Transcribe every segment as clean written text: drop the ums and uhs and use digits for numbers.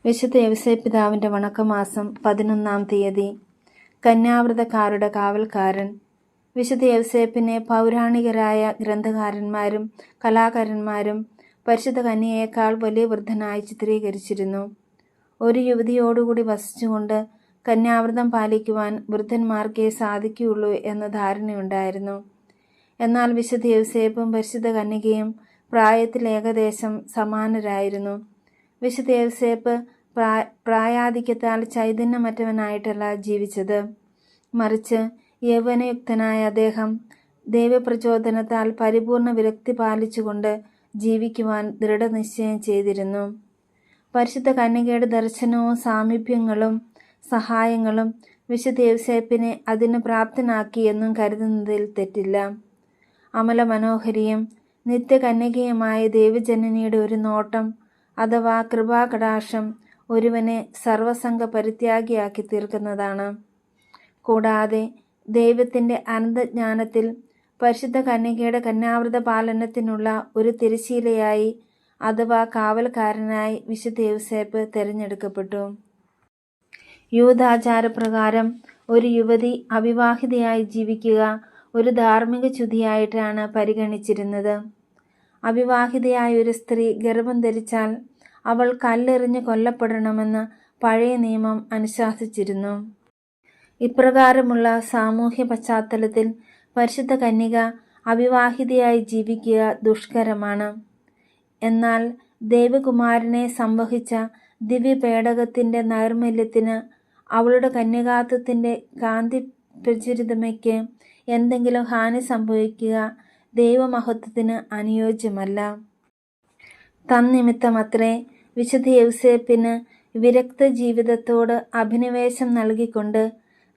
വിശുദ്ധ യൗസേപ്പിതാവിൻ്റെ വണക്കമാസം 11-ാം തീയതി. കന്യാവ്രതക്കാരുടെ കാവൽക്കാരൻ. വിശുദ്ധ യൗസേപ്പിനെ പൗരാണികരായ ഗ്രന്ഥകാരന്മാരും കലാകാരന്മാരും പരിശുദ്ധ കന്യയേക്കാൾ വലിയ വൃദ്ധനായി ചിത്രീകരിച്ചിരുന്നു. ഒരു യുവതിയോടുകൂടി വസിച്ചുകൊണ്ട് കന്യാവ്രതം പാലിക്കുവാൻ വൃദ്ധന്മാർക്കേ സാധിക്കുകയുള്ളൂ എന്ന ധാരണയുണ്ടായിരുന്നു. എന്നാൽ വിശുദ്ധ യൗസേപ്പും പരിശുദ്ധ കന്യകയും പ്രായത്തിൽ ഏകദേശം സമാനരായിരുന്നു. വിശുദ്ധ യൗസേപ്പ് പ്രായാധിക്യത്താൽ ചൈതന്യമറ്റവനായിട്ടല്ല ജീവിച്ചത്, മറിച്ച് യൗവനയുക്തനായ അദ്ദേഹം ദൈവപ്രചോദനത്താൽ പരിപൂർണ വിരക്തി പാലിച്ചുകൊണ്ട് ജീവിക്കുവാൻ ദൃഢനിശ്ചയം ചെയ്തിരുന്നു. പരിശുദ്ധ കന്യകയുടെ ദർശനവും സാമീപ്യങ്ങളും സഹായങ്ങളും വിശുദ്ധ യൗസേപ്പിനെ അതിന് പ്രാപ്തനാക്കി എന്നും കരുതുന്നതിൽ തെറ്റില്ല. അമല മനോഹരിയും നിത്യകന്യകയുമായ ദൈവജനനിയുടെ ഒരു നോട്ടം അഥവാ കൃപാകടാക്ഷം ഒരുവനെ സർവസംഗ പരിത്യാഗിയാക്കി തീർക്കുന്നതാണ്. കൂടാതെ ദൈവത്തിൻ്റെ അനന്തജ്ഞാനത്തിൽ പരിശുദ്ധ കന്യകയുടെ കന്യാവ്രത പാലനത്തിനുള്ള ഒരു തിരശ്ശീലയായി അഥവാ കാവൽക്കാരനായി വിശുദ്ധ യൗസേപ്പ് തിരഞ്ഞെടുക്കപ്പെട്ടു. യൂദാചാരപ്രകാരം ഒരു യുവതി അവിവാഹിതയായി ജീവിക്കുക ഒരു ധാർമ്മിക ചുതിയായിട്ടാണ് പരിഗണിച്ചിരുന്നത്. അവിവാഹിതയായ ഒരു സ്ത്രീ ഗർഭം ധരിച്ചാൽ അവൾ കല്ലെറിഞ്ഞ് കൊല്ലപ്പെടണമെന്ന് പഴയ നിയമം അനുശാസിച്ചിരുന്നു. ഇപ്രകാരമുള്ള സാമൂഹ്യ പശ്ചാത്തലത്തിൽ പരിശുദ്ധ കന്യക അവിവാഹിതയായി ജീവിക്കുക ദുഷ്കരമാണ്. എന്നാൽ ദൈവകുമാരനെ സംവഹിച്ച ദിവ്യപേടകത്തിൻ്റെ നൈർമല്യത്തിന് അവളുടെ കന്യകാത്വത്തിൻ്റെ കാന്തിപ്രചുരിതമയ്ക്ക് എന്തെങ്കിലും ഹാനി സംഭവിക്കുക ദൈവമഹത്വത്തിന് അനുയോജ്യമല്ല. തന്നിമിത്തമത്രേ വിശുദ്ധ യൗസേപ്പിന് വിരക്ത ജീവിതത്തോട് അഭിനിവേശം നൽകിക്കൊണ്ട്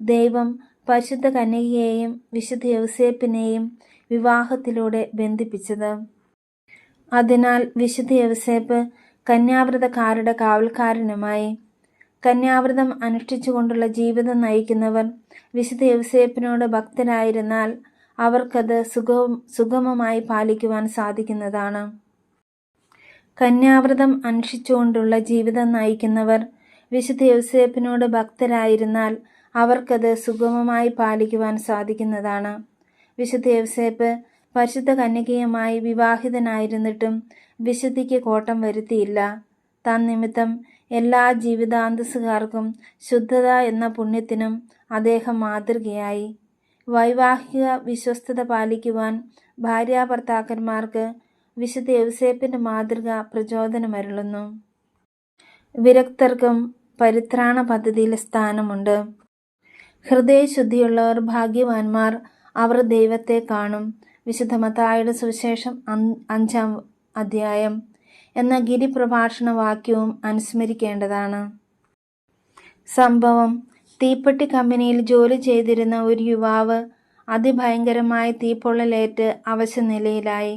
ദൈവം പരിശുദ്ധ കന്യകയെയും വിശുദ്ധ യൗസേപ്പിനെയും വിവാഹത്തിലൂടെ ബന്ധിപ്പിച്ചത്. അതിനാൽ വിശുദ്ധ യൗസേപ്പ് കന്യാവ്രതക്കാരുടെ കാവൽക്കാരനുമായി. കന്യാവ്രതം അനുഷ്ഠിച്ചുകൊണ്ടുള്ള ജീവിതം നയിക്കുന്നവർ വിശുദ്ധ യൗസേപ്പിനോട് ഭക്തരായിരുന്നാൽ അവർക്കത് സുഗമമായി പാലിക്കുവാൻ സാധിക്കുന്നതാണ്. കന്യാവ്രതം അനുഷ്ഠിച്ചുകൊണ്ടുള്ള ജീവിതം നയിക്കുന്നവർ വിശുദ്ധ യൗസേപ്പിനോട് ഭക്തരായിരുന്നാൽ അവർക്കത് സുഗമമായി പാലിക്കുവാൻ സാധിക്കുന്നതാണ്. വിശുദ്ധ യൗസേപ്പ് പരിശുദ്ധ കന്യകയുമായി വിവാഹിതനായിരുന്നിട്ടും വിശുദ്ധിക്ക് കോട്ടം വരുത്തിയില്ല. തന്നിമിത്തം എല്ലാ ജീവിതാന്തസ്സുകാർക്കും ശുദ്ധത എന്ന പുണ്യത്തിനും അദ്ദേഹം മാതൃകയായി. വൈവാഹിക വിശ്വസ്തത പാലിക്കുവാൻ ഭാര്യാഭർത്താക്കന്മാർക്ക് വിശുദ്ധ യൗസേപ്പിൻ്റെ മാതൃക പ്രചോദനമരുളുന്നു. വിരക്തർക്കും പരിത്രാണ പദ്ധതിയിൽ സ്ഥാനമുണ്ട്. ഹൃദയശുദ്ധിയുള്ളവർ ഭാഗ്യവാന്മാർ, അവർ ദൈവത്തെ കാണും. വിശുദ്ധ മത്തായിയുടെ സുവിശേഷം 5-ാം അധ്യായം എന്ന ഗിരിപ്രഭാഷണ വാക്യവും അനുസ്മരിക്കേണ്ടതാണ്. സംഭവം: തീപ്പെട്ടി കമ്പനിയിൽ ജോലി ചെയ്തിരുന്ന ഒരു യുവാവ് അതിഭയങ്കരമായ തീപ്പൊള്ളലേറ്റ് അവശനിലയിലായി.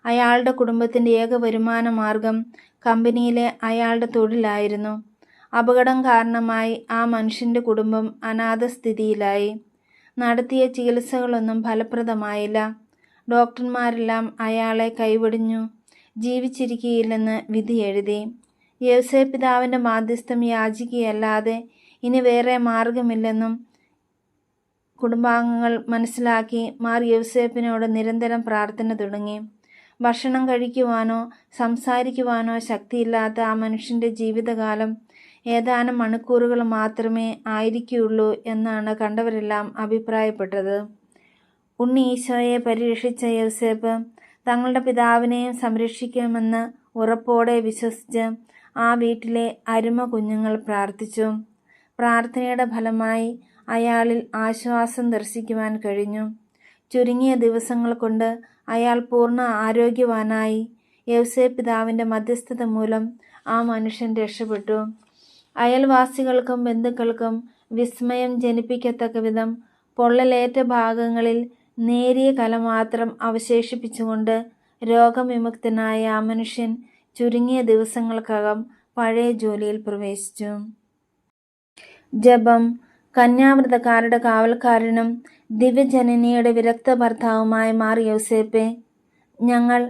അയാളുടെ കുടുംബത്തിൻ്റെ ഏക വരുമാന മാർഗം കമ്പനിയിലെ അയാളുടെ തൊഴിലായിരുന്നു. അപകടം കാരണമായി ആ മനുഷ്യൻ്റെ കുടുംബം അനാഥസ്ഥിതിയിലായി. നടത്തിയ ചികിത്സകളൊന്നും ഫലപ്രദമായില്ല. ഡോക്ടർമാരെല്ലാം അയാളെ കൈവെടിഞ്ഞു ജീവിച്ചിരിക്കുകയില്ലെന്ന് വിധി എഴുതി. യൗസേപ്പിതാവിൻ്റെ മാധ്യസ്ഥം യാചിക്കുകയല്ലാതെ ഇനി വേറെ മാർഗമില്ലെന്നും കുടുംബാംഗങ്ങൾ മനസ്സിലാക്കി മാർ യൗസേപ്പിനോട് നിരന്തരം പ്രാർത്ഥന തുടങ്ങി. ഭക്ഷണം കഴിക്കുവാനോ സംസാരിക്കുവാനോ ശക്തിയില്ലാത്ത ആ മനുഷ്യൻ്റെ ജീവിതകാലം ഏതാനും മണിക്കൂറുകൾ മാത്രമേ ആയിരിക്കുകയുള്ളൂ എന്നാണ് കണ്ടവരെല്ലാം അഭിപ്രായപ്പെട്ടത്. ഉണ്ണി ഈശോയെ പരിരക്ഷിച്ച യൗസേപ്പ് തങ്ങളുടെ പിതാവിനെയും സംരക്ഷിക്കുമെന്ന് ഉറപ്പോടെ വിശ്വസിച്ച് ആ വീട്ടിലെ അരുമ കുഞ്ഞുങ്ങൾ പ്രാർത്ഥിച്ചു. പ്രാർത്ഥനയുടെ ഫലമായി അയാളിൽ ആശ്വാസം ദർശിക്കുവാൻ കഴിഞ്ഞു. ചുരുങ്ങിയ ദിവസങ്ങൾ കൊണ്ട് അയാൾ പൂർണ്ണ ആരോഗ്യവാനായി. യൗസേപ്പിതാവിൻ്റെ മധ്യസ്ഥത മൂലം ആ മനുഷ്യൻ രക്ഷപ്പെട്ടു. അയൽവാസികൾക്കും ബന്ധുക്കൾക്കും വിസ്മയം ജനിപ്പിക്കത്തക്ക വിധം പൊള്ളലേറ്റ ഭാഗങ്ങളിൽ നേരിയ കല മാത്രം അവശേഷിപ്പിച്ചുകൊണ്ട് രോഗവിമുക്തനായ ആ മനുഷ്യൻ ചുരുങ്ങിയ ദിവസങ്ങൾക്കകം പഴയ ജോലിയിൽ പ്രവേശിച്ചു. ജപം: കന്യാവ്രതക്കാരുടെ കാവൽക്കാരനും ദിവ്യജനനിയുടെ വിരക്ത ഭർത്താവുമായ മാർ യൗസേപ്പെ, ഞങ്ങൾ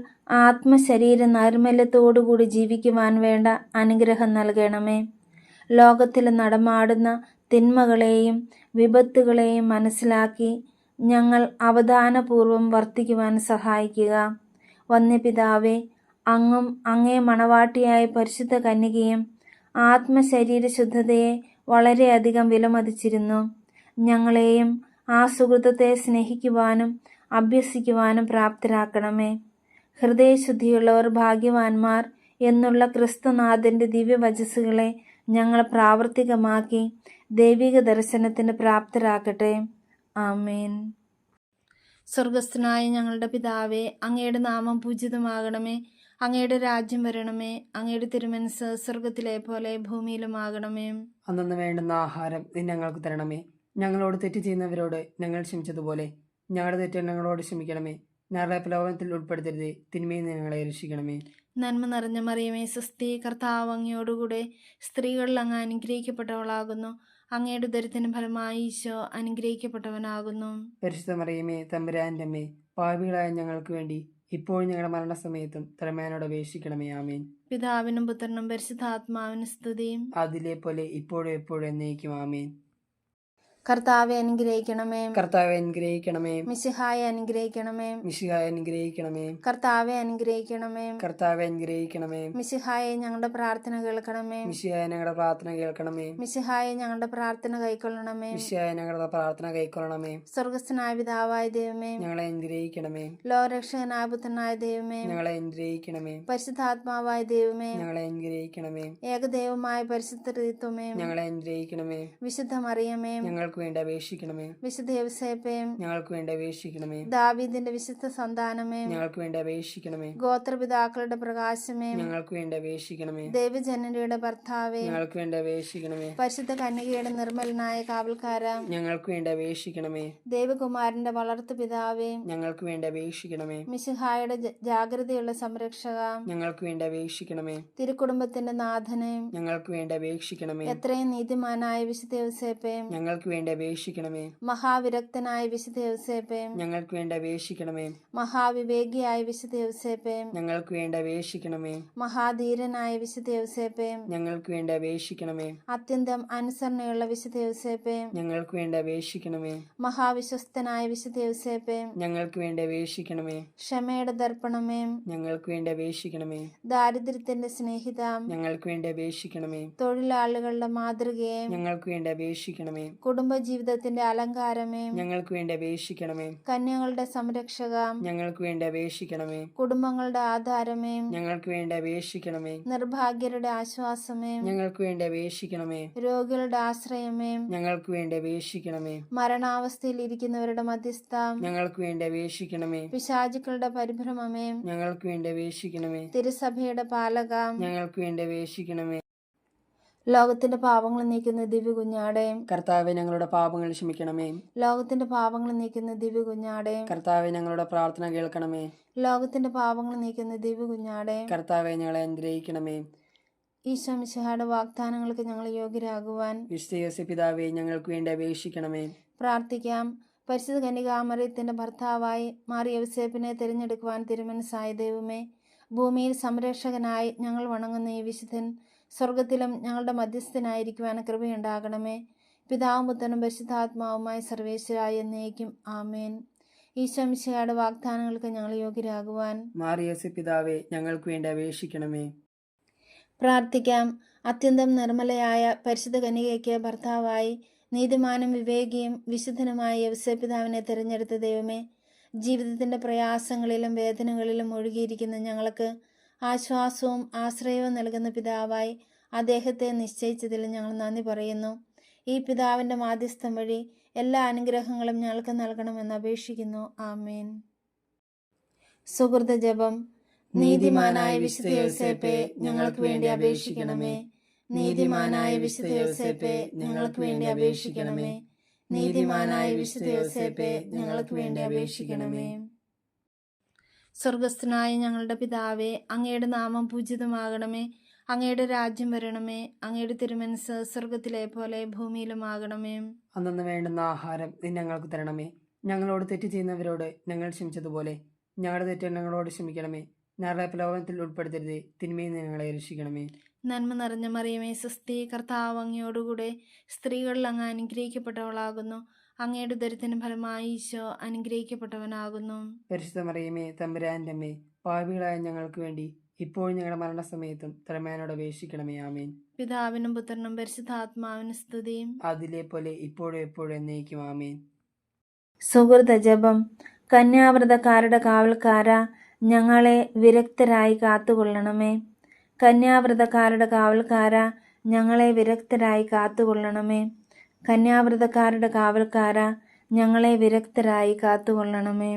ആത്മശരീര നൈർമല്യത്തോടുകൂടി ജീവിക്കുവാൻ വേണ്ട അനുഗ്രഹം നൽകണമേ. ലോകത്തിൽ നടമാടുന്ന തിന്മകളെയും വിപത്തുകളെയും മനസ്സിലാക്കി ഞങ്ങൾ അവധാനപൂർവം വർത്തിക്കുവാൻ സഹായിക്കുക. വന്യപിതാവേ, അങ്ങും അങ്ങേ മണവാട്ടിയായ പരിശുദ്ധ കന്യകയും ആത്മശരീര ശുദ്ധതയെ വളരെയധികം വിലമതിച്ചിരുന്നു. ഞങ്ങളെയും ആ സുഹൃത്തത്തെ സ്നേഹിക്കുവാനും അഭ്യസിക്കുവാനും പ്രാപ്തരാക്കണമേ. ഹൃദയശുദ്ധിയുള്ളവർ ഭാഗ്യവാന്മാർ എന്നുള്ള ക്രിസ്തുനാഥൻ്റെ ദിവ്യവചസ്സുകളെ ഞങ്ങൾ പ്രാവർത്തികമാക്കി ദൈവിക ദർശനത്തിന് പ്രാപ്തരാക്കട്ടെ. ആമേൻ. സ്വർഗസ്ഥനായ ഞങ്ങളുടെ പിതാവേ, അങ്ങയുടെ നാമം പൂജിതമാകണമേ. അങ്ങയുടെ രാജ്യം വരണമേ. അങ്ങയുടെ തിരുമനസ്സ് സ്വർഗത്തിലെ പോലെ ഭൂമിയിലുമാകണമേ. അന്നു വേണ്ടുന്ന ആഹാരം നീ ഞങ്ങൾക്ക് തരണമേ. ഞങ്ങളോട് തെറ്റ് ചെയ്യുന്നവരോട് ഞങ്ങൾ ക്ഷമിച്ചതുപോലെ ഞങ്ങളുടെ തെറ്റുകൾ ഞങ്ങളോട് ക്ഷമിക്കണമേ. ഞങ്ങളുടെ പ്രലോഭനത്തിൽ ഉൾപ്പെടുത്തരുതേ, തിന്മയിൽ നിന്ന് ഞങ്ങളെ രക്ഷിക്കണമേ. നന്മ നിറഞ്ഞ മറിയമേ, സ്വസ്തി, കർത്താവ് അങ്ങയോടുകൂടെ സ്ത്രീകളിൽ അങ്ങ് അനുഗ്രഹിക്കപ്പെട്ടവളാകുന്നു. അങ്ങയുടെ ഉദരത്തിന് ഫലമായി ഈശോ അനുഗ്രഹിക്കപ്പെട്ടവനാകുന്നു. പരിശുദ്ധ മറിയമേ, തമ്പുരാന്റെ അമ്മേ, പാപികളായ ഞങ്ങൾക്ക് വേണ്ടി ഇപ്പോഴും ഞങ്ങളുടെ മരണസമയത്തും തലമേനോട് അപേക്ഷിക്കണമേ. ആമേൻ. പിതാവിനും പുത്രനും പരിശുദ്ധാത്മാവിനും സ്തുതിയും. അതിലെ പോലെ ഇപ്പോഴും എപ്പോഴും എന്നേക്കും. ആമേൻ. കർത്താവെ അനുഗ്രഹിക്കണമേ. കർത്താവെ അനുഗ്രഹിക്കണമേ. മിശിഹായെ അനുഗ്രഹിക്കണമേ. മിശിഹായെ അനുഗ്രഹിക്കണമേ. കർത്താവെ അനുഗ്രഹിക്കണമേ. കർത്താവെ അനുഗ്രഹിക്കണമേ. മിശിഹായെ ഞങ്ങളുടെ പ്രാർത്ഥന കേൾക്കണമേ. മിശിഹായെ ഞങ്ങളുടെ പ്രാർത്ഥന കേൾക്കണമേ. മിശിഹായെ ഞങ്ങളുടെ പ്രാർത്ഥന കൈക്കൊള്ളണമേ. മിശിഹായെ ഞങ്ങളുടെ പ്രാർത്ഥന കൈക്കൊള്ളണമേ. സ്വർഗസ്ഥനായ പിതാവായ ദൈവമേ, ഞങ്ങളെ അനുഗ്രഹിക്കണമേ. ലോകരക്ഷകനായ പുത്രനായ ദൈവമേ, ഞങ്ങളെ അനുഗ്രഹിക്കണമേ. പരിശുദ്ധാത്മാവായ ദൈവമേ, ഞങ്ങളെ അനുഗ്രഹിക്കണമേ. ഏകദൈവമായ പരിശുദ്ധ ത്രിത്വമേ, ഞങ്ങളെ അനുഗ്രഹിക്കണമേ. വിശുദ്ധ മറിയമേ, ഞങ്ങൾക്ക് വേണ്ടി അപേക്ഷിക്കണമേ. വിശുദ്ധ യൗസേപ്പേ, ഞങ്ങൾക്ക് വേണ്ടി അപേക്ഷിക്കണമേ. ദാവീദിന്റെ വിശുദ്ധ സന്താനമേ, ഞങ്ങൾക്ക് വേണ്ടി അപേക്ഷിക്കണമേ. ഗോത്രപിതാക്കളുടെ പ്രകാശമേ, ഞങ്ങൾക്ക് വേണ്ടി അപേക്ഷിക്കണമേ. ദൈവജനനിയുടെ ഭർത്താവേ, ഞങ്ങൾക്ക് വേണ്ടി അപേക്ഷിക്കണമേ. പരിശുദ്ധ കന്യകയുടെ നിർമ്മലനായ കാവൽക്കാര, ഞങ്ങൾക്ക് വേണ്ടി അപേക്ഷിക്കണമേ. ദൈവകുമാരന്റെ വളർത്തു പിതാവേ, ഞങ്ങൾക്ക് വേണ്ടി അപേക്ഷിക്കണമേ. മിശിഹായുടെ ജാഗ്രതയുള്ള സംരക്ഷക, ഞങ്ങൾക്ക് വേണ്ടി അപേക്ഷിക്കണമേ. തിരുക്കുടുംബത്തിന്റെ നാഥനെ, ഞങ്ങൾക്ക് വേണ്ടി അപേക്ഷിക്കണമേ. എത്രയും നീതിമാനായ വിശുദ്ധ യൗസേപ്പേ, ഞങ്ങൾക്ക് വേണ്ടി അപേക്ഷിക്കണമേ. മഹാവിരക്തനായ വിശുദ്ധ യൗസേപ്പേ, ഞങ്ങൾക്ക് വേണ്ടി അപേക്ഷിക്കണമേ. മഹാവിവേകിയായ വിശുദ്ധ യൗസേപ്പേ, ഞങ്ങൾക്ക് വേണ്ടി അപേക്ഷിക്കണമേ. മഹാധീരനായ വിശുദ്ധ യൗസേപ്പേ, ഞങ്ങൾക്ക് വേണ്ടി അപേക്ഷിക്കണമേ. അത്യന്തം അനുസരണയുള്ള വിശുദ്ധ യൗസേപ്പേ, ഞങ്ങൾക്ക് വേണ്ടി അപേക്ഷിക്കണമേ. മഹാവിശ്വസ്തനായ വിശുദ്ധ യൗസേപ്പേ, ഞങ്ങൾക്ക് വേണ്ടി അപേക്ഷിക്കണമേ. ക്ഷമയുടെ ദർപ്പണമേ, ഞങ്ങൾക്ക് വേണ്ടി അപേക്ഷിക്കണമേ. ദാരിദ്ര്യത്തിന്റെ സ്നേഹിത, ഞങ്ങൾക്ക് വേണ്ടി അപേക്ഷിക്കണമേ. തൊഴിലാളികളുടെ മാതൃകയെ, ഞങ്ങൾക്ക് വേണ്ടി അപേക്ഷിക്കണമേ. കുടുംബജീവിതത്തിന്റെ അലങ്കാരമേ, ഞങ്ങൾക്ക് വേണ്ടി അപേക്ഷിക്കണമേ. കന്യകളുടെ സംരക്ഷക, ഞങ്ങൾക്ക് വേണ്ടി അപേക്ഷിക്കണമേ. കുടുംബങ്ങളുടെ ആധാരമേ, ഞങ്ങൾക്ക് വേണ്ടി അപേക്ഷിക്കണമേ. നിർഭാഗ്യരുടെ ആശ്വാസമേ, ഞങ്ങൾക്ക് വേണ്ടി അപേക്ഷിക്കണമേ. രോഗികളുടെ ആശ്രയമേ, ഞങ്ങൾക്ക് വേണ്ടി അപേക്ഷിക്കണമേ. മരണാവസ്ഥയിൽ ഇരിക്കുന്നവരുടെ മധ്യസ്ഥ, ഞങ്ങൾക്ക് വേണ്ടി അപേക്ഷിക്കണമേ. പിശാചുക്കളുടെ പരിഭ്രമമേ, ഞങ്ങൾക്ക് വേണ്ടി അപേക്ഷിക്കണമേ. തിരുസഭയുടെ പാലക, ഞങ്ങൾക്ക് വേണ്ടി അപേക്ഷിക്കണമേ. ലോകത്തിന്റെ പാപങ്ങൾ നീക്കുന്ന ദിവ്യ കുഞ്ഞാടെ, കർത്താവെ ഞങ്ങളുടെ പാപങ്ങൾ ക്ഷമിക്കണമേ. ലോകത്തിന്റെ പാപങ്ങൾ നീക്കുന്ന ദിവ്യ കുഞ്ഞാടെ, കർത്താവെ ഞങ്ങളുടെ പ്രാർത്ഥന കേൾക്കണമേ. ലോകത്തിന്റെ പാപങ്ങൾ നീക്കുന്ന ദിവ്യ കുഞ്ഞാടെ, കർത്താവെ ഞങ്ങളെ അനുഗ്രഹിക്കണമേ. ഈശോ മിശിഹായുടെ വാഗ്ദാനങ്ങൾക്ക് ഞങ്ങൾ യോഗ്യരാകുവാൻ വിശുദ്ധ യോസേപ്പ് പിതാവേ, ഞങ്ങൾക്ക് വേണ്ടി അപേക്ഷിക്കണമേ. പ്രാർത്ഥിക്കാം. പരിശുദ്ധ കന്യകാമറിയത്തിന്റെ ഭർത്താവായി മാറിയ യൗസേപ്പിനെ തിരഞ്ഞെടുക്കുവാൻ തിരുമനസ്സായ ദൈവമേ, ഭൂമിയിൽ സംരക്ഷകനായി ഞങ്ങൾ വണങ്ങുന്ന ഈ വിശുദ്ധൻ സ്വർഗത്തിലും ഞങ്ങളുടെ മധ്യസ്ഥനായിരിക്കുവാൻ കൃപയുണ്ടാകണമേ. പിതാവും പുത്രനും പരിശുദ്ധാത്മാവുമായി സർവേശ്വരായ എന്നേക്കും. ആമേൻ. ഈശോ മിശിഹായുടെ വാഗ്ദാനങ്ങൾക്ക് ഞങ്ങൾ യോഗ്യരാകുവാൻ മാറിയ യോസേപ്പ് പിതാവേ, ഞങ്ങൾക്ക് വേണ്ടി അപേക്ഷിക്കണമേ. പ്രാർത്ഥിക്കാം. അത്യന്തം നിർമ്മലയായ പരിശുദ്ധ കന്യകയ്ക്ക് ഭർത്താവായി നീതിമാനും വിവേകിയും വിശുദ്ധനുമായ യൗസേപ്പ് പിതാവിനെ തിരഞ്ഞെടുത്ത ദൈവമേ, ജീവിതത്തിൻ്റെ പ്രയാസങ്ങളിലും വേദനകളിലും ഒഴുകിയിരിക്കുന്ന ഞങ്ങൾക്ക് ആശ്വാസവും ആശ്രയവും നൽകുന്ന പിതാവായി അദ്ദേഹത്തെ നിശ്ചയിച്ചതിൽ ഞങ്ങൾ നന്ദി പറയുന്നു. ഈ പിതാവിൻ്റെ മാധ്യസ്ഥം വഴി എല്ലാ അനുഗ്രഹങ്ങളും ഞങ്ങൾക്ക് നൽകണമെന്ന് അപേക്ഷിക്കുന്നു. ആമേൻ. സുഹൃത ജപം. നീതിമാനായ വിശുദ്ധ യൗസേപ്പേ, ഞങ്ങൾക്ക് വേണ്ടി അപേക്ഷിക്കണമേ. നീതിമാനായ വിശുദ്ധ യൗസേപ്പേ, ഞങ്ങൾക്ക് വേണ്ടി അപേക്ഷിക്കണമേ. നീതിമാനായ വിശുദ്ധ യൗസേപ്പേ, ഞങ്ങൾക്ക് വേണ്ടി അപേക്ഷിക്കണമേ. സ്വർഗസ്ഥനായ ഞങ്ങളുടെ പിതാവേ, അങ്ങയുടെ നാമം പൂജിതമാകണമേ. അങ്ങയുടെ രാജ്യം വരണമേ. അങ്ങയുടെ തിരുമനസ്സ് സ്വർഗത്തിലെ പോലെ ഭൂമിയിലുമാകണമേ. അന്നു വേണ്ടുന്ന ആഹാരം നീ ഞങ്ങൾക്ക് തരണമേ. ഞങ്ങളോട് തെറ്റ് ചെയ്യുന്നവരോട് ഞങ്ങൾ ക്ഷമിച്ചതുപോലെ ഞങ്ങളുടെ തെറ്റുകൾ ഞങ്ങളോട് ക്ഷമിക്കണമേ. ഞങ്ങളുടെ പ്രലോഭനത്തിൽ ഉൾപ്പെടുത്തരുതേ, തിന്മയിൽ നിന്ന് ഞങ്ങളെ രക്ഷിക്കണമേ. നന്മ നിറഞ്ഞ മറിയമേ സ്വസ്തി, കർത്താവ് അങ്ങയോടുകൂടെ സ്ത്രീകളിൽ അങ്ങ് അനുഗ്രഹിക്കപ്പെട്ടവളാകുന്നു. അങ്ങയുടെ ഉദരത്തിന് ഫലമായി ഈശോ അനുഗ്രഹിക്കപ്പെട്ടവനാകുന്നു. പരിശുദ്ധ മറിയമേ, തമ്പുരാന്റെ അമ്മേ, പാപികളായ ഞങ്ങൾക്ക് വേണ്ടി ഇപ്പോഴും ഞങ്ങളുടെ മരണസമയത്തും തലമേനോട് അപേക്ഷിക്കണമേ. ആമേൻ. പിതാവിനും പുത്രനും പരിശുദ്ധാത്മാവിനും സ്തുതിയും. അതിലെ പോലെ ഇപ്പോഴും എപ്പോഴും എന്നേക്കും. ആമേൻ. സുഹൃത ജപം. കന്യാവ്രതക്കാരുടെ കാവൽക്കാര, ഞങ്ങളെ വിരക്തരായി കാത്തുകൊള്ളണമേ. കന്യാവ്രതക്കാരുടെ കാവൽക്കാര, ഞങ്ങളെ വിരക്തരായി കാത്തുകൊള്ളണമേ. കന്യാവ്രതക്കാരുടെ കാവൽക്കാര, ഞങ്ങളെ വിരക്തരായി കാത്തുകൊള്ളണമേ.